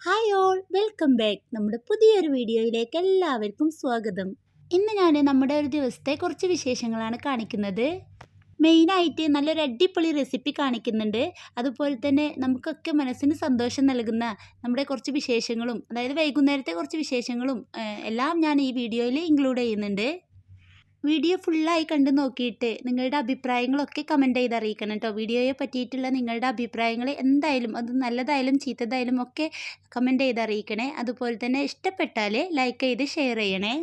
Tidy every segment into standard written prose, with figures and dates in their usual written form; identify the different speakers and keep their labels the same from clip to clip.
Speaker 1: Hi all, welcome back. നമ്മുടെ പുതിയൊരു വീഡിയോയിലേക്ക് എല്ലാവർക്കും സ്വാഗതം. ഇന്ന് ഞാൻ നമ്മുടെ ഒരു ദിവസത്തെ കുറച്ച് വിശേഷങ്ങളാണ് കാണിക്കുന്നത്. മെയിനായിട്ട് നല്ലൊരു അടിപൊളി റെസിപ്പി കാണിക്കുന്നുണ്ട്. അതുപോലെ തന്നെ നമുക്കൊക്കെ മനസ്സിന് സന്തോഷം നൽകുന്ന നമ്മുടെ കുറച്ച് വിശേഷങ്ങളും, അതായത് വൈകുന്നേരത്തെ കുറച്ച് വിശേഷങ്ങളും എല്ലാം ഞാൻ ഈ വീഡിയോയിൽ ഇൻക്ലൂഡ് ചെയ്യുന്നുണ്ട്. വീഡിയോ ഫുള്ളായി കണ്ടു നോക്കിയിട്ട് നിങ്ങളുടെ അഭിപ്രായങ്ങളൊക്കെ കമൻറ്റ് ചെയ്ത് അറിയിക്കണം കേട്ടോ. വീഡിയോയെ പറ്റിയിട്ടുള്ള നിങ്ങളുടെ അഭിപ്രായങ്ങൾ എന്തായാലും അത് നല്ലതായാലും ചീത്തതായാലും ഒക്കെ കമൻറ്റ് ചെയ്ത് അറിയിക്കണേ. അതുപോലെ തന്നെ ഇഷ്ടപ്പെട്ടാൽ ലൈക്ക് ചെയ്ത് ഷെയർ ചെയ്യണേ.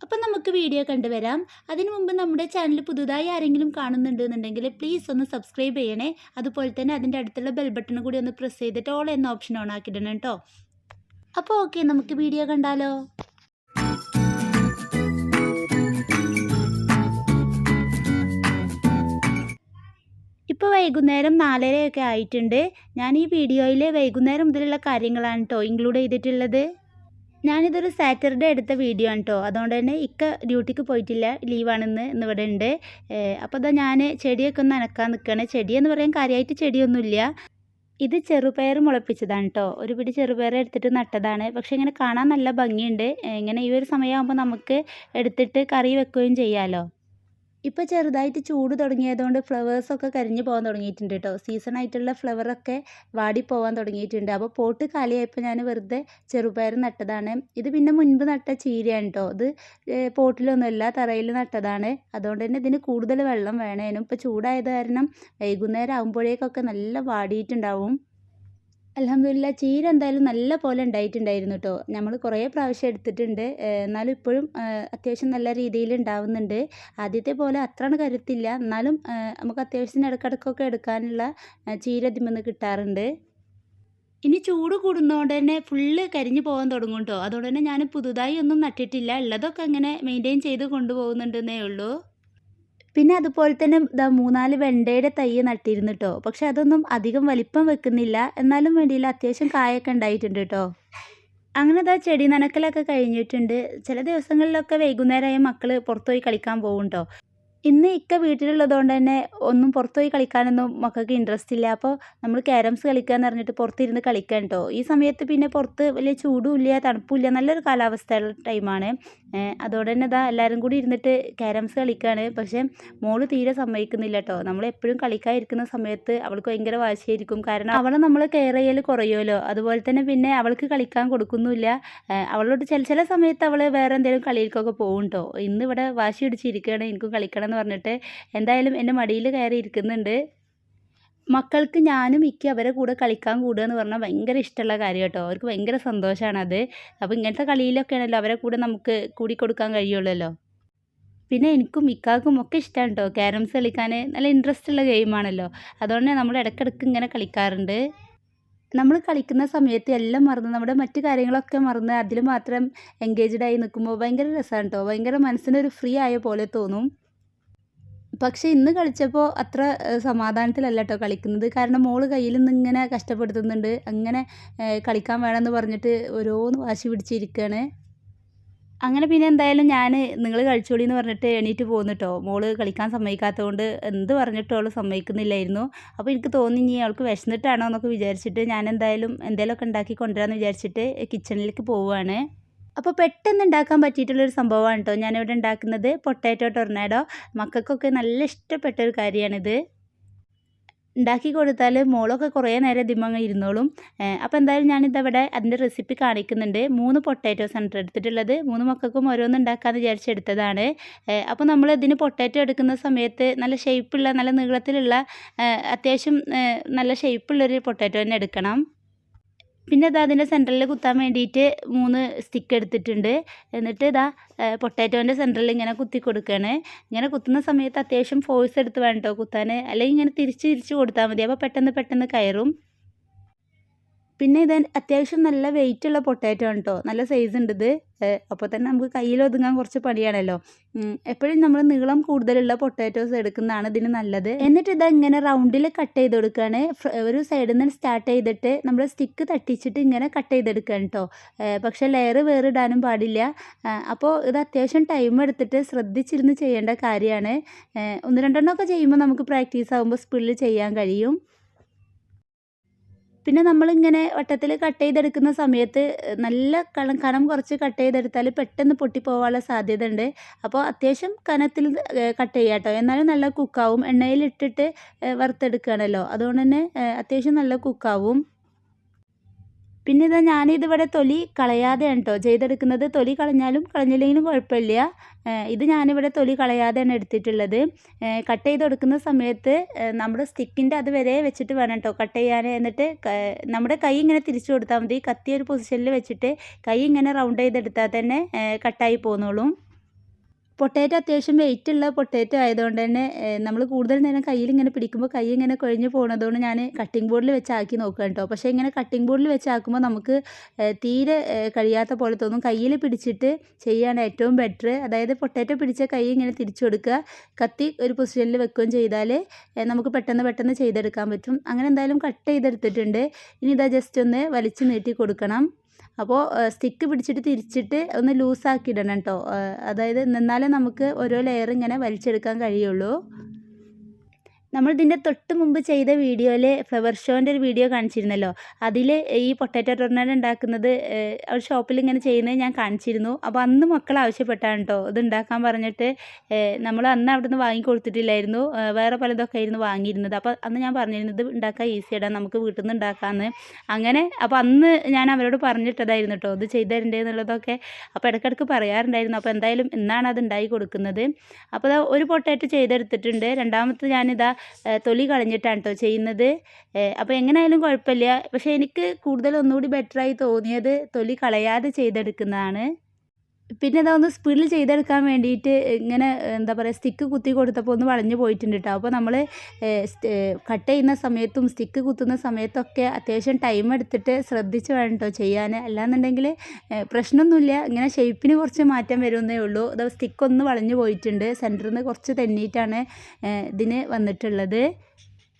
Speaker 1: അപ്പം നമുക്ക് വീഡിയോ കണ്ടുവരാം. അതിനു മുമ്പ് നമ്മുടെ ചാനൽ പുതുതായി ആരെങ്കിലും കാണുന്നുണ്ടെന്നുണ്ടെങ്കിൽ പ്ലീസ് ഒന്ന് സബ്സ്ക്രൈബ് ചെയ്യണേ. അതുപോലെ തന്നെ അതിൻ്റെ അടുത്തുള്ള ബെൽ ബട്ടൺ കൂടി ഒന്ന് പ്രസ് ചെയ്തിട്ട് ഓൾ എന്ന ഓപ്ഷൻ ഓൺ ആക്കിയിടണം കേട്ടോ. അപ്പോൾ ഓക്കെ, നമുക്ക് വീഡിയോ കണ്ടാലോ. ഇപ്പോൾ വൈകുന്നേരം 4:30 ആയിട്ടുണ്ട്. ഞാൻ ഈ വീഡിയോയിൽ വൈകുന്നേരം മുതലുള്ള കാര്യങ്ങളാണ് കേട്ടോ ഇൻക്ലൂഡ് ചെയ്തിട്ടുള്ളത്. ഞാനിതൊരു സാറ്റർഡേ എടുത്ത വീഡിയോ ആണ് കേട്ടോ. അതുകൊണ്ട് തന്നെ ഇക്ക ഡ്യൂട്ടിക്ക് പോയിട്ടില്ല, ലീവാണെന്ന് ഇന്നിവിടെ ഉണ്ട്. അപ്പോൾ അതാ ഞാൻ ചെടിയൊക്കെ ഒന്ന് നനക്കാൻ നിൽക്കുകയാണ്. ചെടിയെന്ന് പറയാൻ കാര്യമായിട്ട് ചെടിയൊന്നുമില്ല. ഇത് ചെറുപയർ മുളപ്പിച്ചതാണ് കേട്ടോ. ഒരു പിടി ചെറുപയർ എടുത്തിട്ട് നട്ടതാണ്. പക്ഷേ ഇങ്ങനെ കാണാൻ നല്ല ഭംഗിയുണ്ട്. ഇങ്ങനെ ഈ ഒരു സമയമാകുമ്പോൾ നമുക്ക് എടുത്തിട്ട് കറി വെക്കുകയും ചെയ്യാമല്ലോ. ഇപ്പോൾ ചെറുതായിട്ട് ചൂട് തുടങ്ങിയതുകൊണ്ട് ഫ്ലവേഴ്സൊക്കെ കരിഞ്ഞു പോകാൻ തുടങ്ങിയിട്ടുണ്ട് കേട്ടോ. സീസണായിട്ടുള്ള ഫ്ലവറൊക്കെ വാടിപ്പോവാൻ തുടങ്ങിയിട്ടുണ്ട്. അപ്പോൾ പോട്ട് കാലിയായപ്പോൾ ഞാൻ വെറുതെ ചെറുപയർ നട്ടതാണ്. ഇത് പിന്നെ മുൻപ് നട്ട ചീരയാണ് കേട്ടോ. ഇത് പോട്ടിലൊന്നുമല്ല, തറയിൽ നട്ടതാണ്. അതുകൊണ്ട് തന്നെ ഇതിന് കൂടുതൽ വെള്ളം വേണേനും. ഇപ്പോൾ ചൂടായത് കാരണം വൈകുന്നേരം ആകുമ്പോഴേക്കൊക്കെ നല്ല വാടിയിട്ടുണ്ടാവും. അൽഹംദുലില്ലാ, ചീര എന്തായാലും നല്ല പോലെ ഉണ്ടായിട്ടുണ്ടായിരുന്നു കേട്ടോ. നമ്മൾ കുറേ പ്രാവശ്യം എടുത്തിട്ടുണ്ട്. എന്നാലും ഇപ്പോഴും അത്യാവശ്യം നല്ല രീതിയിൽ ഉണ്ടാവുന്നുണ്ട്. ആദ്യത്തെ പോലെ അത്ര കരുത്തില്ല, എന്നാലും നമുക്ക് അത്യാവശ്യത്തിന് ഇടയ്ക്കിടയ്ക്കൊക്കെ എടുക്കാനുള്ള ചീര ഇതിന്മേൽ കിട്ടാറുണ്ട്. ഇനി ചൂട് കൂടുന്നതുകൊണ്ട് തന്നെ ഫുള്ള് കരിഞ്ഞു പോകാൻ തുടങ്ങും കേട്ടോ. അതുകൊണ്ട് തന്നെ ഞാൻ പുതുതായി ഒന്നും നട്ടിട്ടില്ല. ഉള്ളതൊക്കെ അങ്ങനെ മെയിൻറ്റെയിൻ ചെയ്ത് കൊണ്ടുപോകുന്നുണ്ടെന്നേ ഉള്ളൂ. പിന്നെ അതുപോലെ തന്നെ 3-4 വെണ്ടയുടെ തൈ നട്ടിരുന്നു കേട്ടോ. പക്ഷെ അതൊന്നും അധികം വലിപ്പം വെക്കുന്നില്ല, എന്നാലും വേണ്ടിയില്ല, അത്യാവശ്യം കായൊക്കെ ഉണ്ടായിട്ടുണ്ട് കേട്ടോ. അങ്ങനെ ചെടി നനക്കലൊക്കെ കഴിഞ്ഞിട്ടുണ്ട്. ചില ദിവസങ്ങളിലൊക്കെ വൈകുന്നേരമായ മക്കൾ പുറത്തുപോയി കളിക്കാൻ പോകും കേട്ടോ. ഇന്ന് ഇക്ക വീട്ടിലുള്ളതുകൊണ്ട് തന്നെ ഒന്നും പുറത്തുപോയി കളിക്കാനൊന്നും മക്കൾക്ക് ഇൻട്രസ്റ്റ് ഇല്ല. അപ്പോൾ നമ്മൾ ക്യാരംസ് കളിക്കാമെന്ന് പറഞ്ഞിട്ട് പുറത്തിരുന്ന് കളിക്കാൻ കേട്ടോ. ഈ സമയത്ത് പിന്നെ പുറത്ത് വലിയ ചൂടും ഇല്ല തണുപ്പും ഇല്ല, നല്ലൊരു കാലാവസ്ഥയുള്ള ടൈമാണ്. അതുകൊണ്ട് തന്നെ എല്ലാവരും കൂടി ഇരുന്നിട്ട് ക്യാരംസ് കളിക്കുകയാണ്. പക്ഷേ മോള് തീരെ സമ്മതിക്കുന്നില്ല കേട്ടോ. നമ്മൾ എപ്പോഴും കളിക്കാതിരിക്കുന്ന സമയത്ത് അവൾക്ക് ഭയങ്കര വാശിയായിരിക്കും. കാരണം അവളെ നമ്മൾ കെയർ ചെയ്യൽ കുറയുമല്ലോ. അതുപോലെ തന്നെ പിന്നെ അവൾക്ക് കളിക്കാൻ കൊടുക്കുന്നുമില്ല. അവളോട് ചില സമയത്ത് അവൾ വേറെ എന്തെങ്കിലും കളിയിലേക്കൊക്കെ പോകും കേട്ടോ. ഇന്നിവിടെ വാശി പിടിച്ചിരിക്കുകയാണ്, എനിക്കും കളിക്കണം എന്ന് പറഞ്ഞിട്ട്. എന്തായാലും എൻ്റെ മടിയിൽ കയറി ഇരിക്കുന്നുണ്ട്. മക്കൾക്ക് ഞാനും ഇക്ക അവരെ കൂടെ കളിക്കാൻ കൂടുക എന്ന് പറഞ്ഞാൽ ഭയങ്കര ഇഷ്ടമുള്ള കാര്യം കേട്ടോ. അവർക്ക് ഭയങ്കര സന്തോഷമാണത്. അപ്പോൾ ഇങ്ങനത്തെ കളിയിലൊക്കെയാണല്ലോ അവരെ കൂടെ നമുക്ക് കൂടിക്കൊടുക്കാൻ കഴിയുള്ളല്ലോ. പിന്നെ എനിക്കും ഇക്കാക്കും ഒക്കെ ഇഷ്ടമാണ് കേട്ടോ ക്യാരംസ് കളിക്കാൻ. നല്ല ഇൻട്രസ്റ്റ് ഉള്ള ഗെയിമാണല്ലോ. അതുകൊണ്ട് നമ്മൾ ഇടയ്ക്കിടയ്ക്ക് ഇങ്ങനെ കളിക്കാറുണ്ട്. നമ്മൾ കളിക്കുന്ന സമയത്ത് എല്ലാം മറന്ന് നമ്മുടെ മറ്റു കാര്യങ്ങളൊക്കെ മറന്ന് അതിൽ മാത്രം എൻഗേജ്ഡ് ആയി നിൽക്കുമ്പോൾ ഭയങ്കര രസമാണ് കേട്ടോ. ഭയങ്കര മനസ്സിനൊരു ഫ്രീ ആയ പോലെ തോന്നും. പക്ഷേ ഇന്ന് കളിച്ചപ്പോൾ അത്ര സമാധാനത്തിലല്ല കേട്ടോ കളിക്കുന്നത്. കാരണം മോള് കയ്യിൽ നിന്ന് ഇങ്ങനെ കഷ്ടപ്പെടുത്തുന്നുണ്ട്. അങ്ങനെ കളിക്കാൻ വേണമെന്ന് പറഞ്ഞിട്ട് ഓരോന്ന് വാശി പിടിച്ചിരിക്കുകയാണ്. അങ്ങനെ പിന്നെ എന്തായാലും ഞാൻ നിങ്ങൾ കളിച്ചോളി എന്ന് പറഞ്ഞിട്ട് എണീറ്റ് പോന്നു കേട്ടോ. മോള് കളിക്കാൻ സമ്മതിക്കാത്തതുകൊണ്ട് എന്ത് പറഞ്ഞിട്ടും അവൾ സമ്മതിക്കുന്നില്ലായിരുന്നു. അപ്പോൾ എനിക്ക് തോന്നി ഇനി അവൾക്ക് വിശന്നിട്ടാണോ എന്നൊക്കെ വിചാരിച്ചിട്ട് ഞാൻ എന്തായാലും എന്തെങ്കിലുമൊക്കെ ഉണ്ടാക്കി കൊണ്ടുവരാമെന്ന് വിചാരിച്ചിട്ട് കിച്ചണിലേക്ക് പോവുകയാണ്. അപ്പോൾ പെട്ടെന്ന് ഉണ്ടാക്കാൻ പറ്റിയിട്ടുള്ളൊരു സംഭവമാണ് കേട്ടോ ഞാനിവിടെ ഉണ്ടാക്കുന്നത്. Potato tornado. മക്കൾക്കൊക്കെ നല്ല ഇഷ്ടപ്പെട്ട ഒരു കാര്യമാണിത്. ഉണ്ടാക്കി കൊടുത്താൽ മോളൊക്കെ കുറേ നേരം ഇതിമ്മ ഇരുന്നോളും. അപ്പോൾ എന്തായാലും ഞാനിതവിടെ അതിൻ്റെ റെസിപ്പി കാണിക്കുന്നുണ്ട്. 3 പൊട്ടാറ്റോസാണ് കേട്ടോ എടുത്തിട്ടുള്ളത്. 3 മക്കൾക്കും ഓരോന്ന് ഉണ്ടാക്കാമെന്ന് വിചാരിച്ചെടുത്തതാണ്. അപ്പോൾ നമ്മൾ ഇതിന് പൊട്ടാറ്റോ എടുക്കുന്ന സമയത്ത് നല്ല ഷേപ്പുള്ള, നല്ല നീളത്തിലുള്ള, അത്യാവശ്യം നല്ല ഷേപ്പുള്ളൊരു പൊട്ടാറ്റോ തന്നെ എടുക്കണം. പിന്നെ അതിൻ്റെ സെൻറ്ററിൽ കുത്താൻ വേണ്ടിയിട്ട് 3 സ്റ്റിക്ക് എടുത്തിട്ടുണ്ട്. എന്നിട്ട് പൊട്ടാറ്റോൻ്റെ സെൻറ്ററിൽ ഇങ്ങനെ കുത്തി കൊടുക്കുകയാണ്. ഇങ്ങനെ കുത്തുന്ന സമയത്ത് അത്യാവശ്യം ഫോഴ്സ് എടുത്ത് വേണം കേട്ടോ കുത്താൻ. അല്ലെങ്കിൽ ഇങ്ങനെ തിരിച്ച് കൊടുത്താൽ മതി. അപ്പോൾ പെട്ടെന്ന് കയറും. പിന്നെ ഇത് അത്യാവശ്യം നല്ല വെയിറ്റുള്ള പൊട്ടാറ്റോ ആണ് കേട്ടോ. നല്ല സൈസ് ഉണ്ട് ഇത്. അപ്പോൾ തന്നെ നമുക്ക് കയ്യിൽ ഒതുങ്ങാൻ കുറച്ച് പണിയാണല്ലോ. എപ്പോഴും നമ്മൾ നീളം കൂടുതലുള്ള പൊട്ടാറ്റോസ് എടുക്കുന്നതാണ് ഇതിന് നല്ലത്. എന്നിട്ട് ഇങ്ങനെ റൗണ്ടിൽ കട്ട് ചെയ്ത് കൊടുക്കുകയാണ്. ഒരു സൈഡിൽ നിന്ന് സ്റ്റാർട്ട് ചെയ്തിട്ട് നമ്മൾ സ്റ്റിക്ക് തട്ടിച്ചിട്ട് ഇങ്ങനെ കട്ട് ചെയ്തെടുക്കുകയാണ് കേട്ടോ. പക്ഷേ ലെയർ വേറിടാനും പാടില്ല. അപ്പോൾ ഇത് അത്യാവശ്യം ടൈം എടുത്തിട്ട് ശ്രദ്ധിച്ചിരുന്ന് ചെയ്യേണ്ട കാര്യമാണ്. 1-2 എണ്ണമൊക്കെ ചെയ്യുമ്പോൾ നമുക്ക് പ്രാക്ടീസ് ആകുമ്പോൾ സ്പീഡിൽ ചെയ്യാൻ കഴിയും. പിന്നെ നമ്മളിങ്ങനെ വട്ടത്തിൽ കട്ട് ചെയ്തെടുക്കുന്ന സമയത്ത് നല്ല കനം കുറച്ച് കട്ട് ചെയ്തെടുത്താൽ പെട്ടെന്ന് പൊട്ടിപ്പോവാനുള്ള സാധ്യത ഉണ്ട്. അപ്പോൾ അത്യാവശ്യം കനത്തിൽ കട്ട് ചെയ്യുക കേട്ടോ. എന്നാലും നല്ല കുക്കാവും. എണ്ണയിലിട്ടിട്ട് വറുത്തെടുക്കുകയാണല്ലോ, അതുകൊണ്ട് തന്നെ അത്യാവശ്യം നല്ല കുക്കാവും. പിന്നെ ഇതാ ഞാനിതിവിടെ തൊലി കളയാതെയാണ് കേട്ടോ ചെയ്തെടുക്കുന്നത്. തൊലി കളഞ്ഞാലും കളഞ്ഞില്ലെങ്കിലും കുഴപ്പമില്ല. ഇത് ഞാനിവിടെ തൊലി കളയാതെയാണ് എടുത്തിട്ടുള്ളത്. കട്ട് ചെയ്ത് കൊടുക്കുന്ന സമയത്ത് നമ്മുടെ സ്റ്റിക്കിൻ്റെ അതുവരെ വെച്ചിട്ട് വേണം കേട്ടോ കട്ട് ചെയ്യാൻ. എന്നിട്ട് നമ്മുടെ കൈ ഇങ്ങനെ തിരിച്ചു കൊടുത്താൽ മതി. കത്തി ഒരു പൊസിഷനിൽ വെച്ചിട്ട് കൈ ഇങ്ങനെ റൗണ്ട് ചെയ്തെടുത്താൽ തന്നെ കട്ടായി പോന്നോളും. പൊട്ടാറ്റോ അത്യാവശ്യം വെയിറ്റുള്ള പൊട്ടാറ്റോ ആയതുകൊണ്ട് തന്നെ നമ്മൾ കൂടുതൽ നേരം കയ്യിൽ ഇങ്ങനെ പിടിക്കുമ്പോൾ കൈ ഇങ്ങനെ കുഴഞ്ഞു പോകുന്നതുകൊണ്ട് ഞാൻ കട്ടിംഗ് ബോർഡിൽ വെച്ച് ആക്കി നോക്കുക കേട്ടോ. പക്ഷേ ഇങ്ങനെ കട്ടിംഗ് ബോർഡിൽ വെച്ച് ആക്കുമ്പോൾ നമുക്ക് തീരെ കഴിയാത്ത പോലെ തോന്നും. കയ്യിൽ പിടിച്ചിട്ട് ചെയ്യാണ് ഏറ്റവും ബെറ്റർ. അതായത് പൊട്ടാറ്റോ പിടിച്ച കൈ ഇങ്ങനെ തിരിച്ചു കൊടുക്കുക, കത്തി ഒരു പൊസിഷനിൽ വെക്കുകയും ചെയ്താൽ നമുക്ക് പെട്ടെന്ന് ചെയ്തെടുക്കാൻ പറ്റും. അങ്ങനെ എന്തായാലും കട്ട് ചെയ്തെടുത്തിട്ടുണ്ട്. ഇനി ഇതാ ജസ്റ്റ് ഒന്ന് വലിച്ച് നീട്ടി കൊടുക്കണം. അപ്പോൾ സ്റ്റിക്ക് പിടിച്ചിട്ട് തിരിച്ചിട്ട് ഒന്ന് ലൂസാക്കി ഇടണം കേട്ടോ. അതായത് എന്നാലേ നമുക്ക് ഓരോ ലെയർ ഇങ്ങനെ വലിച്ചെടുക്കാൻ കഴിയുള്ളൂ. നമ്മളിതിൻ്റെ തൊട്ട് മുമ്പ് ചെയ്ത വീഡിയോയിൽ ഫ്ലവർ ഷോൻ്റെ ഒരു വീഡിയോ കാണിച്ചിരുന്നല്ലോ. അതിൽ ഈ പൊട്ടാറ്റോ ടൊർണാഡോ ഉണ്ടാക്കുന്നത് ഒരു ഷോപ്പിൽ ഇങ്ങനെ ചെയ്യുന്നത് ഞാൻ കാണിച്ചിരുന്നു. അപ്പോൾ അന്ന് മക്കൾ ആവശ്യപ്പെട്ടാണ് കേട്ടോ ഇത് ഉണ്ടാക്കാൻ പറഞ്ഞിട്ട്. നമ്മൾ അന്ന് അവിടെ നിന്ന് വാങ്ങിക്കൊടുത്തിട്ടില്ലായിരുന്നു, വേറെ പലതൊക്കെ ആയിരുന്നു വാങ്ങിയിരുന്നത്. അപ്പോൾ അന്ന് ഞാൻ പറഞ്ഞിരുന്നത് ഉണ്ടാക്കാൻ ഈസിയാടാ, നമുക്ക് വീട്ടിൽ നിന്ന് ഉണ്ടാക്കാമെന്ന്. അങ്ങനെ അപ്പോൾ അന്ന് ഞാൻ അവരോട് പറഞ്ഞിട്ടതായിരുന്നു കേട്ടോ ഇത് ചെയ്ത് തരണ്ടേ എന്നുള്ളതൊക്കെ. അപ്പോൾ ഇടയ്ക്കിടയ്ക്ക് പറയാറുണ്ടായിരുന്നു. അപ്പോൾ എന്തായാലും ഇന്നാണ് അത് ഉണ്ടാക്കി കൊടുക്കുന്നത്. അപ്പോൾ അത് ഒരു പൊട്ടാറ്റോ ചെയ്തെടുത്തിട്ടുണ്ട്. രണ്ടാമത്തെ ഞാനിതാ തൊലി കളഞ്ഞിട്ടാണ് കേട്ടോ ചെയ്യുന്നത്. അപ്പോൾ എങ്ങനെയായാലും കുഴപ്പമില്ല. പക്ഷേ എനിക്ക് കൂടുതൽ ഒന്നുകൂടി ബെറ്ററായി തോന്നിയത് തൊലി കളയാതെ ചെയ്തെടുക്കുന്നതാണ്. പിന്നെ അതൊന്ന് സ്പീഡിൽ ചെയ്തെടുക്കാൻ വേണ്ടിയിട്ട് ഇങ്ങനെ എന്താ പറയുക സ്റ്റിക്ക് കുത്തി കൊടുത്തപ്പോൾ ഒന്ന് വളഞ്ഞു പോയിട്ടുണ്ട് കേട്ടോ. അപ്പോൾ നമ്മൾ കട്ട് ചെയ്യുന്ന സമയത്തും സ്റ്റിക്ക് കുത്തുന്ന സമയത്തൊക്കെ അത്യാവശ്യം ടൈം എടുത്തിട്ട് ശ്രദ്ധിച്ച് വേണം കേട്ടോ ചെയ്യാൻ. അല്ലാന്നുണ്ടെങ്കിൽ പ്രശ്നമൊന്നുമില്ല, ഇങ്ങനെ ഷേപ്പിന് കുറച്ച് മാറ്റം വരുന്നേ ഉള്ളൂ. അത് സ്റ്റിക്കൊന്ന് വളഞ്ഞു പോയിട്ടുണ്ട്, സെൻറ്ററിൽ നിന്ന് കുറച്ച് തെന്നിയിട്ടാണ് ഇതിന് വന്നിട്ടുള്ളത്.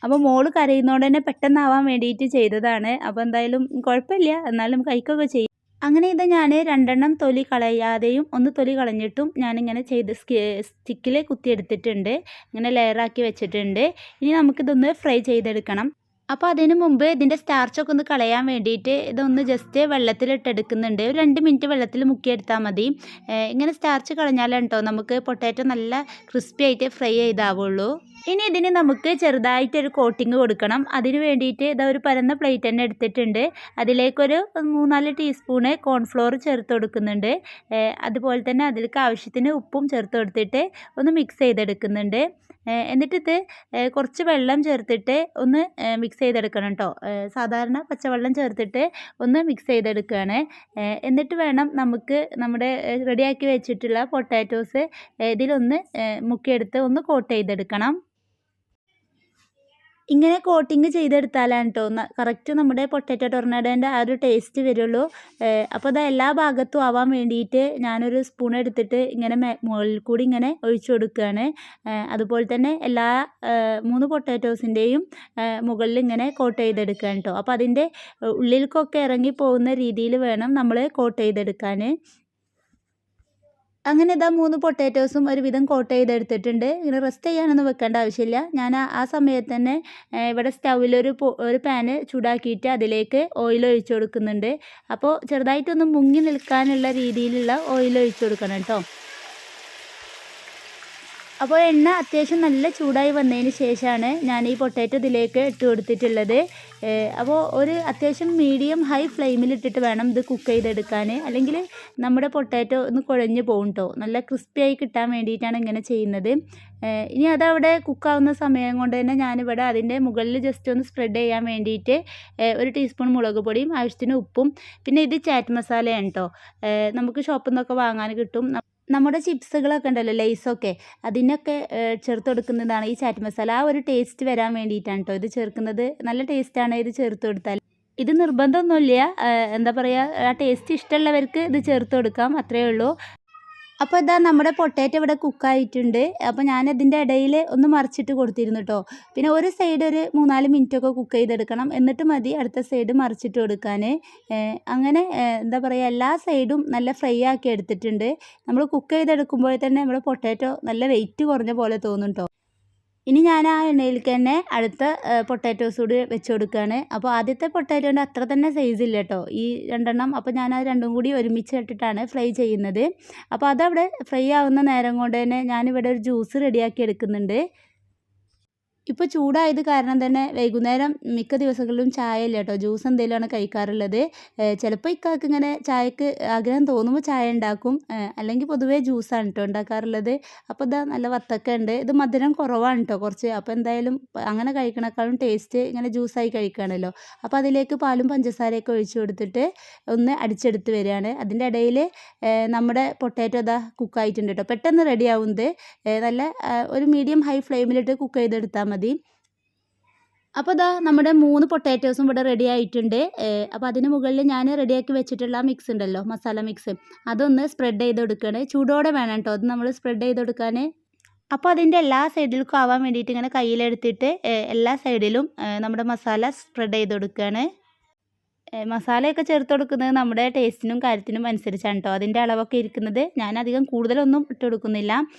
Speaker 1: അപ്പോൾ മോള് കരയുന്നതുകൊണ്ട് തന്നെ പെട്ടെന്നാവാൻ വേണ്ടിയിട്ട് ചെയ്തതാണ്. അപ്പോൾ എന്തായാലും കുഴപ്പമില്ല, എന്നാലും കൈക്കൊക്കെ ചെയ്യും. അങ്ങനെ ഇത് ഞാൻ രണ്ടെണ്ണം തൊലി കളയാതെയും ഒന്ന് തൊലി കളഞ്ഞിട്ടും ഞാനിങ്ങനെ ചെയ്ത് സ്റ്റിക്കിൽ കുത്തിയെടുത്തിട്ടുണ്ട്. ഇങ്ങനെ ലെയറാക്കി വെച്ചിട്ടുണ്ട്. ഇനി നമുക്കിതൊന്ന് ഫ്രൈ ചെയ്തെടുക്കണം. അപ്പോൾ അതിന് മുമ്പ് ഇതിൻ്റെ സ്റ്റാർച്ചൊക്കെ ഒന്ന് കളയാൻ വേണ്ടിയിട്ട് ഇതൊന്ന് ജസ്റ്റ് വെള്ളത്തിലിട്ടെടുക്കുന്നുണ്ട്. ഒരു 2 മിനിറ്റ് വെള്ളത്തിൽ മുക്കിയെടുത്താൽ മതി. ഇങ്ങനെ സ്റ്റാർച്ച് കളഞ്ഞാലാണ് കേട്ടോ നമുക്ക് പൊട്ടാറ്റോ നല്ല ക്രിസ്പി ആയിട്ട് ഫ്രൈ ചെയ്താവുള്ളൂ. ഇനി ഇതിന് നമുക്ക് ചെറുതായിട്ടൊരു കോട്ടിങ് കൊടുക്കണം. അതിന് വേണ്ടിയിട്ട് ഇതാ ഒരു പരന്ന പ്ലേറ്റ് തന്നെ എടുത്തിട്ടുണ്ട്. അതിലേക്കൊരു 3-4 ടീസ്പൂണ് കോൺഫ്ലോർ ചേർത്ത് കൊടുക്കുന്നുണ്ട്. അതുപോലെ തന്നെ അതിലേക്ക് ആവശ്യത്തിന് ഉപ്പും ചേർത്ത് കൊടുത്തിട്ട് ഒന്ന് മിക്സ് ചെയ്തെടുക്കുന്നുണ്ട്. എന്നിട്ടിത് കുറച്ച് വെള്ളം ചേർത്തിട്ട് ഒന്ന് മിക്സ് ചെയ്തെടുക്കണം കേട്ടോ. സാധാരണ പച്ചവെള്ളം ചേർത്തിട്ട് ഒന്ന് മിക്സ് ചെയ്തെടുക്കുകയാണ്. എന്നിട്ട് വേണം നമുക്ക് നമ്മുടെ റെഡിയാക്കി വെച്ചിട്ടുള്ള പൊട്ടാറ്റോസ് ഇതിലൊന്ന് മുക്കിയെടുത്ത് ഒന്ന് കോട്ട് ചെയ്തെടുക്കണം. ഇങ്ങനെ കോട്ടിങ് ചെയ്തെടുത്താലാണ് കേട്ടോ കറക്റ്റ് നമ്മുടെ പൊട്ടാറ്റോ ടൊർണാഡോൻ്റെ ആ ഒരു ടേസ്റ്റ് വരുള്ളൂ. അപ്പോൾ അത് എല്ലാ ഭാഗത്തും ആവാൻ വേണ്ടിയിട്ട് ഞാനൊരു സ്പൂൺ എടുത്തിട്ട് ഇങ്ങനെ മുകളിൽ കൂടി ഇങ്ങനെ ഒഴിച്ചു കൊടുക്കുകയാണ്. അതുപോലെ തന്നെ എല്ലാ 3 പൊട്ടാറ്റോസിൻ്റെയും മുകളിൽ ഇങ്ങനെ കോട്ട് ചെയ്തെടുക്കുകയാണ് കേട്ടോ. അപ്പോൾ അതിൻ്റെ ഉള്ളിലേക്കൊക്കെ ഇറങ്ങി പോകുന്ന രീതിയിൽ വേണം നമ്മൾ കോട്ട് ചെയ്തെടുക്കാൻ. അങ്ങനെ ഇതാ 3 പൊട്ടാറ്റോസും ഒരുവിധം കോട്ട് ചെയ്തെടുത്തിട്ടുണ്ട്. ഇങ്ങനെ റെസ്റ്റ് ചെയ്യാനൊന്നും വെക്കേണ്ട ആവശ്യമില്ല. ഞാൻ ആ സമയത്ത് തന്നെ ഇവിടെ സ്റ്റൗവിൽ ഒരു പാന് ചൂടാക്കിയിട്ട് അതിലേക്ക് ഓയിൽ ഒഴിച്ചു കൊടുക്കുന്നുണ്ട്. അപ്പോൾ ചെറുതായിട്ടൊന്ന് മുങ്ങി നിൽക്കാനുള്ള രീതിയിലുള്ള ഓയിൽ ഒഴിച്ചു കൊടുക്കണം കേട്ടോ. അപ്പോൾ എണ്ണ അത്യാവശ്യം നല്ല ചൂടായി വന്നതിന് ശേഷമാണ് ഞാൻ ഈ പൊട്ടാറ്റോ ഇതിലേക്ക് ഇട്ട് കൊടുത്തിട്ടുള്ളത്. അപ്പോൾ ഒരു അത്യാവശ്യം മീഡിയം ഹൈ ഫ്ലെയിമിലിട്ടിട്ട് വേണം ഇത് കുക്ക് ചെയ്തെടുക്കാൻ. അല്ലെങ്കിൽ നമ്മുടെ പൊട്ടാറ്റോ ഒന്ന് കുഴഞ്ഞു പോകും കേട്ടോ. നല്ല ക്രിസ്പിയായി കിട്ടാൻ വേണ്ടിയിട്ടാണ് ഇങ്ങനെ ചെയ്യുന്നത്. ഇനി അതവിടെ കുക്കാവുന്ന സമയം കൊണ്ട് തന്നെ ഞാനിവിടെ അതിൻ്റെ മുകളിൽ ജസ്റ്റ് ഒന്ന് സ്പ്രെഡ് ചെയ്യാൻ വേണ്ടിയിട്ട് 1 ടീസ്പൂൺ മുളക് പൊടിയും ആവശ്യത്തിന് ഉപ്പും, പിന്നെ ഇത് ചാറ്റ് മസാലയാണ് കേട്ടോ. നമുക്ക് ഷോപ്പിൽ നിന്നൊക്കെ വാങ്ങാൻ കിട്ടും. നമ്മുടെ ചിപ്സുകളൊക്കെ ഉണ്ടല്ലോ, ലേസൊക്കെ, അതിനൊക്കെ ചേർത്ത് കൊടുക്കുന്നതാണ് ഈ ചാറ്റ് മസാല. ആ ഒരു ടേസ്റ്റ് വരാൻ വേണ്ടിയിട്ടാണ് കേട്ടോ ഇത് ചേർക്കുന്നത്. നല്ല ടേസ്റ്റാണ് ഇത് ചേർത്ത് കൊടുത്താൽ. ഇത് നിർബന്ധമൊന്നുമില്ല, എന്താ പറയുക, ആ ടേസ്റ്റ് ഇഷ്ടമുള്ളവർക്ക് ഇത് ചേർത്ത് കൊടുക്കാം, അത്രയേ ഉള്ളൂ. അപ്പോൾ ഇതാ നമ്മുടെ പൊട്ടാറ്റോ ഇവിടെ കുക്കായിട്ടുണ്ട്. അപ്പോൾ ഞാനതിൻ്റെ ഇടയിൽ ഒന്ന് മറിച്ചിട്ട് കൊടുത്തിരുന്നു കേട്ടോ. പിന്നെ ഒരു സൈഡ് ഒരു 3-4 മിനിറ്റൊക്കെ കുക്ക് ചെയ്തെടുക്കണം. എന്നിട്ട് മതി അടുത്ത സൈഡ് മറിച്ചിട്ട് കൊടുക്കാൻ. അങ്ങനെ എന്താ പറയുക, എല്ലാ സൈഡും നല്ല ഫ്രൈ ആക്കി എടുത്തിട്ടുണ്ട്. നമ്മൾ കുക്ക് ചെയ്തെടുക്കുമ്പോൾ തന്നെ നമ്മുടെ പൊട്ടാറ്റോ നല്ല വെയിറ്റ് കുറഞ്ഞ പോലെ തോന്നും കേട്ടോ. ഇനി ഞാൻ ആ എണ്ണയിലേക്ക് തന്നെ അടുത്ത പൊട്ടാറ്റോസ് കൂടി വെച്ച് കൊടുക്കുകയാണ്. അപ്പോൾ ആദ്യത്തെ പൊട്ടാറ്റോൻ്റെ അത്ര തന്നെ സൈസ് ഇല്ല കേട്ടോ ഈ രണ്ടെണ്ണം. അപ്പോൾ ഞാൻ അത് രണ്ടും കൂടി ഒരുമിച്ച് ഇട്ടിട്ടാണ് ഫ്രൈ ചെയ്യുന്നത്. അപ്പോൾ അതവിടെ ഫ്രൈ ആവുന്ന നേരം കൊണ്ട് തന്നെ ഞാനിവിടെ ഒരു ജ്യൂസ് റെഡിയാക്കി എടുക്കുന്നുണ്ട്. ഇപ്പോൾ ചൂടായത് കാരണം തന്നെ വൈകുന്നേരം മിക്ക ദിവസങ്ങളിലും ചായ ഇല്ല കേട്ടോ, ജ്യൂസ് എന്തെങ്കിലുമാണ് കഴിക്കാറുള്ളത്. ചിലപ്പോൾ ഇക്കാക്ക് ഇങ്ങനെ ചായക്ക് ആഗ്രഹം തോന്നുമ്പോൾ ചായ ഉണ്ടാക്കും, അല്ലെങ്കിൽ പൊതുവേ ജ്യൂസാണ് കേട്ടോ ഉണ്ടാക്കാറുള്ളത്. അപ്പോൾ ഇതാ നല്ല വത്തക്ക ഉണ്ട്, ഇത് മധുരം കുറവാണ് കേട്ടോ കുറച്ച്. അപ്പോൾ എന്തായാലും അങ്ങനെ കഴിക്കണേക്കാളും ടേസ്റ്റ് ഇങ്ങനെ ജ്യൂസായി കഴിക്കുകയാണല്ലോ. അപ്പോൾ അതിലേക്ക് പാലും പഞ്ചസാരയൊക്കെ ഒഴിച്ചു കൊടുത്തിട്ട് ഒന്ന് അടിച്ചെടുത്ത് വരികയാണ്. അതിൻ്റെ ഇടയിൽ നമ്മുടെ പൊട്ടാറ്റോ ഇതാ കുക്കായിട്ടുണ്ട് കേട്ടോ, പെട്ടെന്ന് റെഡി ആവുന്നത്. നല്ല ഒരു മീഡിയം ഹൈ ഫ്ലെയിമിലിട്ട് കുക്ക് ചെയ്തെടുത്താൽ മതി. അപ്പോൾ ഇതാ നമ്മുടെ 3 പൊട്ടാറ്റോസും ഇവിടെ റെഡി ആയിട്ടുണ്ട്. അപ്പോൾ അതിന് മുകളിൽ ഞാൻ റെഡിയാക്കി വെച്ചിട്ടുള്ള മിക്സ് ഉണ്ടല്ലോ, മസാല മിക്സ്, അതൊന്ന് സ്പ്രെഡ് ചെയ്ത് കൊടുക്കുകയാണ്. ചൂടോടെ വേണം കേട്ടോ അത് നമ്മൾ സ്പ്രെഡ് ചെയ്ത് കൊടുക്കാൻ. അപ്പോൾ അതിൻ്റെ എല്ലാ സൈഡിലേക്കും ആവാൻ വേണ്ടിയിട്ട് ഇങ്ങനെ കയ്യിലെടുത്തിട്ട് എല്ലാ സൈഡിലും നമ്മുടെ മസാല സ്പ്രെഡ് ചെയ്ത് കൊടുക്കുകയാണ്. മസാലയൊക്കെ ചേർത്ത് കൊടുക്കുന്നത് നമ്മുടെ ടേസ്റ്റിനും കാര്യത്തിനും അനുസരിച്ചാണ് കേട്ടോ അതിൻ്റെ അളവൊക്കെ ഇരിക്കുന്നത്. ഞാൻ അധികം കൂടുതലൊന്നും ഇട്ട് കൊടുക്കുന്നില്ല.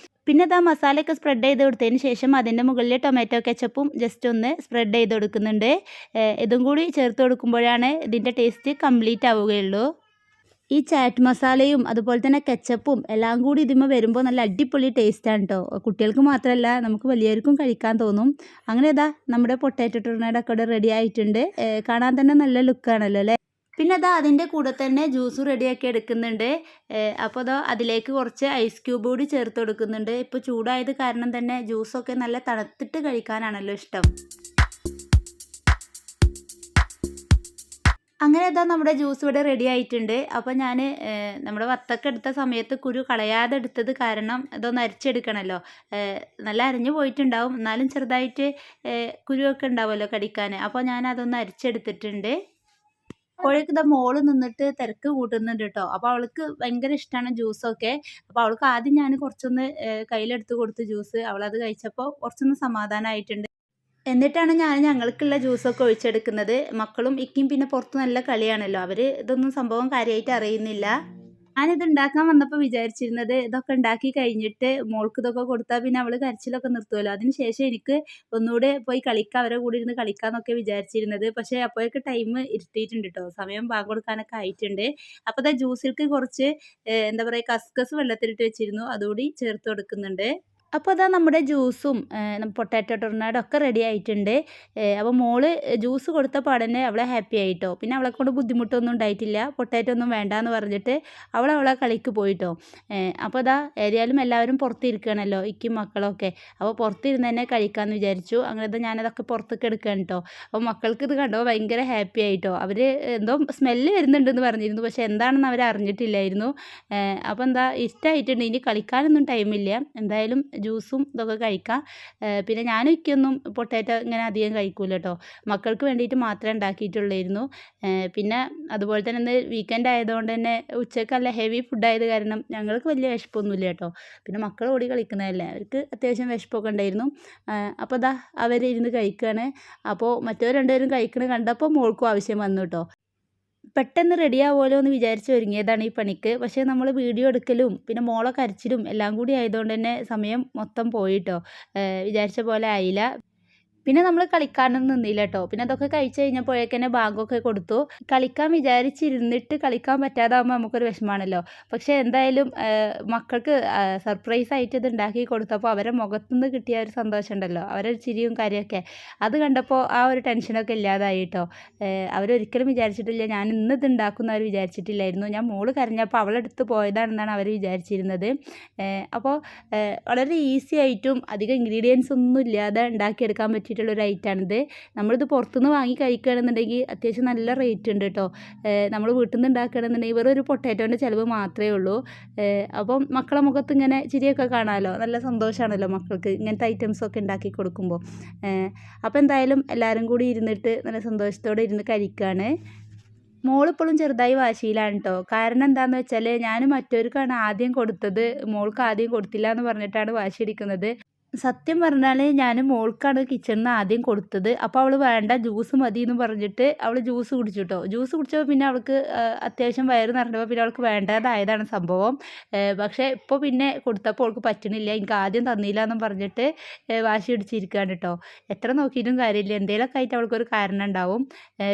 Speaker 1: പിന്നെ ഇതാ മസാലയൊക്കെ സ്പ്രെഡ് ചെയ്ത് കൊടുത്തതിന് ശേഷം അതിൻ്റെ മുകളിൽ ടൊമാറ്റോ കെച്ചപ്പും ജസ്റ്റ് ഒന്ന് സ്പ്രെഡ് ചെയ്ത് കൊടുക്കുന്നുണ്ട്. ഇതും കൂടി ചേർത്ത് കൊടുക്കുമ്പോഴാണ് ഇതിൻ്റെ ടേസ്റ്റ് കംപ്ലീറ്റ് ആവുകയുള്ളൂ. ഈ ചാറ്റ് മസാലയും അതുപോലെ തന്നെ കെച്ചപ്പും എല്ലാം കൂടി ഇതിന്മേൽ വരുമ്പോൾ നല്ല അടിപൊളി ടേസ്റ്റാണ് കേട്ടോ. കുട്ടികൾക്ക് മാത്രമല്ല നമുക്ക് വലിയവർക്കും കഴിക്കാൻ തോന്നും. അങ്ങനെ ഇതാ നമ്മുടെ പൊട്ടാറ്റോ ടൊർണേഡോ ഒക്കെ റെഡി ആയിട്ടുണ്ട്. കാണാൻ തന്നെ നല്ല ലുക്കാണല്ലോ അല്ലേ. പിന്നെ അതാ അതിൻ്റെ കൂടെ തന്നെ ജ്യൂസ് റെഡിയാക്കി എടുക്കുന്നുണ്ട്. അപ്പോൾ അതോ അതിലേക്ക് കുറച്ച് ഐസ് ക്യൂബ് കൂടി ചേർത്ത് കൊടുക്കുന്നുണ്ട്. ഇപ്പോൾ ചൂടായത് കാരണം തന്നെ ജ്യൂസൊക്കെ നല്ല തണുത്തിട്ട് കഴിക്കാനാണല്ലോ ഇഷ്ടം. അങ്ങനെ ഇതാ നമ്മുടെ ജ്യൂസ് ഇവിടെ റെഡി ആയിട്ടുണ്ട്. അപ്പോൾ ഞാൻ നമ്മുടെ വത്തക്ക എടുത്ത സമയത്ത് കുരു കളയാതെ എടുത്തത് കാരണം ഇതൊന്ന് അരിച്ചെടുക്കണമല്ലോ. നല്ല അരിഞ്ഞു പോയിട്ടുണ്ടാവും, എന്നാലും ചെറുതായിട്ട് കുരുവൊക്കെ ഉണ്ടാവുമല്ലോ കടിക്കാൻ. അപ്പോൾ ഞാൻ അതൊന്ന് അരിച്ചെടുത്തിട്ടുണ്ട്. അപ്പോഴേക്ക് ഇതാ മോള് നിന്നിട്ട് തിരക്ക് കൂട്ടുന്നുണ്ട് കേട്ടോ. അപ്പോൾ അവൾക്ക് ഭയങ്കര ഇഷ്ടമാണ് ജ്യൂസൊക്കെ. അപ്പോൾ അവൾക്ക് ആദ്യം ഞാൻ കുറച്ചൊന്ന് കയ്യിലെടുത്ത് കൊടുത്ത് ജ്യൂസ്, അവളത് കഴിച്ചപ്പോൾ കുറച്ചൊന്ന് സമാധാനമായിട്ടുണ്ട്. എന്നിട്ടാണ് ഞങ്ങൾക്കുള്ള ജ്യൂസൊക്കെ ഒഴിച്ചെടുക്കുന്നത്. മക്കളും ഇക്കും പിന്നെ പുറത്ത് നല്ല കളിയാണല്ലോ, അവർ ഇതൊന്നും സംഭവം കാര്യമായിട്ട് അറിയുന്നില്ല. ഞാനിത് ഉണ്ടാക്കാൻ വന്നപ്പോൾ വിചാരിച്ചിരുന്നത് ഇതൊക്കെ ഉണ്ടാക്കി കഴിഞ്ഞിട്ട് മോൾക്ക് ഇതൊക്കെ കൊടുത്താൽ പിന്നെ അവൾ കരച്ചിലൊക്കെ നിർത്തുമല്ലോ, അതിന് ശേഷം എനിക്ക് ഒന്നുകൂടെ പോയി കളിക്കാം, അവരെ കൂടെ ഇരുന്ന് കളിക്കാമെന്നൊക്കെ വിചാരിച്ചിരുന്നത്. പക്ഷേ അപ്പോഴേക്ക് ടൈം ഇരുത്തിയിട്ടുണ്ട് കേട്ടോ, സമയം ബാങ്ക് കൊടുക്കാനൊക്കെ ആയിട്ടുണ്ട്. അപ്പോൾ ഇതാ ജ്യൂസിലേക്ക് കുറച്ച് എന്താ പറയുക കസ്കസ് വെള്ളത്തിലിട്ട് വെച്ചിരുന്നു, അതുകൂടി ചേർത്ത് കൊടുക്കുന്നുണ്ട്. അപ്പോൾ അതാ നമ്മുടെ ജ്യൂസും പൊട്ടാറ്റോ ടൊർണാഡോ ഒക്കെ റെഡി ആയിട്ടുണ്ട്. അപ്പോൾ മോള് ജ്യൂസ് കൊടുത്ത പാടന്നെ അവളെ ഹാപ്പി ആയിട്ടോ. പിന്നെ അവളെ കൊണ്ട് ബുദ്ധിമുട്ടൊന്നും ഉണ്ടായിട്ടില്ല. പൊട്ടാറ്റോ ഒന്നും വേണ്ടാന്ന് പറഞ്ഞിട്ട് അവളെ കളിക്ക് പോയിട്ടോ. അപ്പോൾ അതാ ഏതായാലും എല്ലാവരും പുറത്തിരിക്കുകയാണല്ലോ, ഇക്കും മക്കളൊക്കെ. അപ്പോൾ പുറത്തിരുന്ന് തന്നെ കഴിക്കാമെന്ന് വിചാരിച്ചു. അങ്ങനെ ഞാനതൊക്കെ പുറത്തേക്ക് എടുക്കുകയാണ് കേട്ടോ. അപ്പോൾ മക്കൾക്ക് ഇത് കണ്ടോ ഭയങ്കര ഹാപ്പി ആയിട്ടോ. അവർ എന്തോ സ്മെല്ല് വരുന്നുണ്ടെന്ന് പറഞ്ഞിരുന്നു, പക്ഷേ എന്താണെന്ന് അവർ അറിഞ്ഞിട്ടില്ലായിരുന്നു. അപ്പോൾ എന്താ ഇഷ്ടമായിട്ടുണ്ട്. ഇനി കളിക്കാനൊന്നും ടൈമില്ല. എന്തായാലും ജ്യൂസും ഇതൊക്കെ കഴിക്കാം. പിന്നെ ഞാനും ഇക്കൊന്നും പൊട്ടാറ്റോ ഇങ്ങനെ അധികം കഴിക്കൂല കേട്ടോ, മക്കൾക്ക് വേണ്ടിയിട്ട് മാത്രമേ ഉണ്ടാക്കിയിട്ടുള്ളായിരുന്നു. പിന്നെ അതുപോലെ തന്നെ ഇന്ന് വീക്കെൻഡ് ആയതുകൊണ്ട് തന്നെ ഉച്ചയ്ക്ക് നല്ല ഹെവി ഫുഡായത് കാരണം ഞങ്ങൾക്ക് വലിയ വിശപ്പൊന്നുമില്ല കേട്ടോ. പിന്നെ മക്കൾ ഓടി കളിക്കുന്നതല്ലേ, അവർക്ക് അത്യാവശ്യം വിശപ്പൊക്കെ ഉണ്ടായിരുന്നു. അപ്പോൾ ഇതാ അവരിരുന്ന് കഴിക്കുകയാണ്. അപ്പോൾ മറ്റവർ രണ്ടുപേരും കഴിക്കണ കണ്ടപ്പോൾ മോൾക്കും ആവശ്യം വന്നു കേട്ടോ. പെട്ടെന്ന് റെഡിയാവുമല്ലോ എന്ന് വിചാരിച്ച് ഒരുങ്ങിയതാണ് ഈ പണിക്ക്. പക്ഷേ നമ്മൾ വീഡിയോ എടുക്കലും പിന്നെ മോളെ കരച്ചിലും എല്ലാം കൂടി ആയതുകൊണ്ട് തന്നെ സമയം മൊത്തം പോയിട്ടോ, വിചാരിച്ച പോലെ ആയില്ല. പിന്നെ നമ്മൾ കളിക്കാനൊന്നും നിന്നില്ല കേട്ടോ. പിന്നെ അതൊക്കെ കഴിച്ച് കഴിഞ്ഞപ്പോഴേക്കന്നെ ബാഗൊക്കെ കൊടുത്തു. കളിക്കാൻ വിചാരിച്ചിരുന്നിട്ട് കളിക്കാൻ പറ്റാതാകുമ്പോൾ നമുക്കൊരു വിഷമമാണല്ലോ. പക്ഷേ എന്തായാലും മക്കൾക്ക് സർപ്രൈസ് ആയിട്ട് ഇത് ഉണ്ടാക്കി കൊടുത്തപ്പോൾ അവരെ മുഖത്തുനിന്ന് കിട്ടിയ ഒരു സന്തോഷം ഉണ്ടല്ലോ, അവരൊരു ചിരിയും കാര്യമൊക്കെ, അത് കണ്ടപ്പോൾ ആ ഒരു ടെൻഷനൊക്കെ ഇല്ലാതായി കേട്ടോ. അവരൊരിക്കലും വിചാരിച്ചിട്ടില്ല ഞാൻ ഇന്ന് ഇത് ഉണ്ടാക്കുന്ന അവർ വിചാരിച്ചിട്ടില്ലായിരുന്നു. ഞാൻ മോള് കരഞ്ഞപ്പോൾ അവളെടുത്ത് പോയതാണെന്നാണ് അവർ വിചാരിച്ചിരുന്നത്. അപ്പോൾ വളരെ ഈസി ആയിട്ടും അധികം ഇൻഗ്രീഡിയൻസ് ഒന്നും ഇല്ലാതെ ഉണ്ടാക്കിയെടുക്കാൻ പറ്റിയിട്ടുള്ളൊരു ഐറ്റമാണിത്. നമ്മളിത് പുറത്തുനിന്ന് വാങ്ങി കഴിക്കുകയാണെന്നുണ്ടെങ്കിൽ അത്യാവശ്യം നല്ല റേറ്റ് ഉണ്ട് കേട്ടോ. നമ്മൾ വീട്ടിൽ നിന്ന് ഉണ്ടാക്കുകയാണെന്നുണ്ടെങ്കിൽ വെറും ഒരു പൊട്ടാറ്റോൻ്റെ ചിലവ് മാത്രമേ ഉള്ളൂ. അപ്പം മക്കളെ മുഖത്ത് ഇങ്ങനെ ചിരിയൊക്കെ കാണാമല്ലോ, നല്ല സന്തോഷമാണല്ലോ മക്കൾക്ക് ഇങ്ങനത്തെ ഐറ്റംസൊക്കെ ഉണ്ടാക്കി കൊടുക്കുമ്പോൾ. അപ്പോൾ എന്തായാലും എല്ലാവരും കൂടി ഇരുന്നിട്ട് നല്ല സന്തോഷത്തോടെ ഇരുന്ന് കഴിക്കുകയാണ്. മോളിപ്പോഴും ചെറുതായി വാശിയിലാണ് കേട്ടോ. കാരണം എന്താണെന്ന് വെച്ചാൽ ഞാൻ മറ്റവർക്കാണ് ആദ്യം കൊടുത്തത്, മോൾക്ക് ആദ്യം കൊടുത്തില്ല എന്ന് പറഞ്ഞിട്ടാണ് വാശി എടുക്കുന്നത്. സത്യം പറഞ്ഞാൽ ഞാൻ മോൾക്കാണ് കിച്ചണിൽ നിന്ന് ആദ്യം കൊടുത്തത്. അപ്പോൾ അവൾ വേണ്ട ജ്യൂസ് മതി എന്ന് പറഞ്ഞിട്ട് അവൾ ജ്യൂസ് കുടിച്ചു കേട്ടോ. ജ്യൂസ് കുടിച്ചപ്പോൾ പിന്നെ അവൾക്ക് അത്യാവശ്യം വയറ് നിറഞ്ഞപ്പോൾ പിന്നെ അവൾക്ക് വേണ്ടതായതാണ് സംഭവം. പക്ഷേ ഇപ്പോൾ പിന്നെ കൊടുത്തപ്പോൾ അവൾക്ക് പറ്റണില്ല, എനിക്ക് ആദ്യം തന്നില്ല എന്നും പറഞ്ഞിട്ട് വാശി പിടിച്ചിരിക്കുകയാണ് കേട്ടോ. എത്ര നോക്കിയിട്ടും കാര്യമില്ല, എന്തെങ്കിലുമൊക്കെ ആയിട്ട് അവൾക്കൊരു കാരണം ഉണ്ടാവും.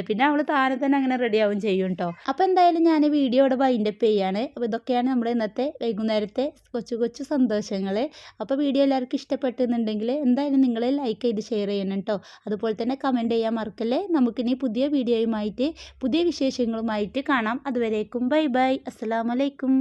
Speaker 1: പിന്നെ അവൾ താനെ തന്നെ അങ്ങനെ റെഡിയാവും ചെയ്യും കേട്ടോ. അപ്പോൾ എന്തായാലും ഞാൻ വീഡിയോ ഇവിടെ വൈൻഡപ്പ് ചെയ്യാണ്. അപ്പോൾ ഇതൊക്കെയാണ് നമ്മുടെ ഇന്നത്തെ വൈകുന്നേരത്തെ കൊച്ചു കൊച്ചു സന്തോഷങ്ങൾ. അപ്പോൾ വീഡിയോ എല്ലാവർക്കും ഇഷ്ടപ്പെട്ടെന്നുണ്ടെങ്കിൽ എന്തായാലും നിങ്ങൾ ലൈക്ക് ചെയ്ത് ഷെയർ ചെയ്യണം കേട്ടോ. അതുപോലെ തന്നെ കമൻറ്റ് ചെയ്യാൻ മറക്കല്ലേ. നമുക്കിനി പുതിയ വീഡിയോയുമായിട്ട് പുതിയ വിശേഷങ്ങളുമായിട്ട് കാണാം. അതുവരേക്കും ബൈ ബൈ. അസ്സലാമു അലൈക്കും.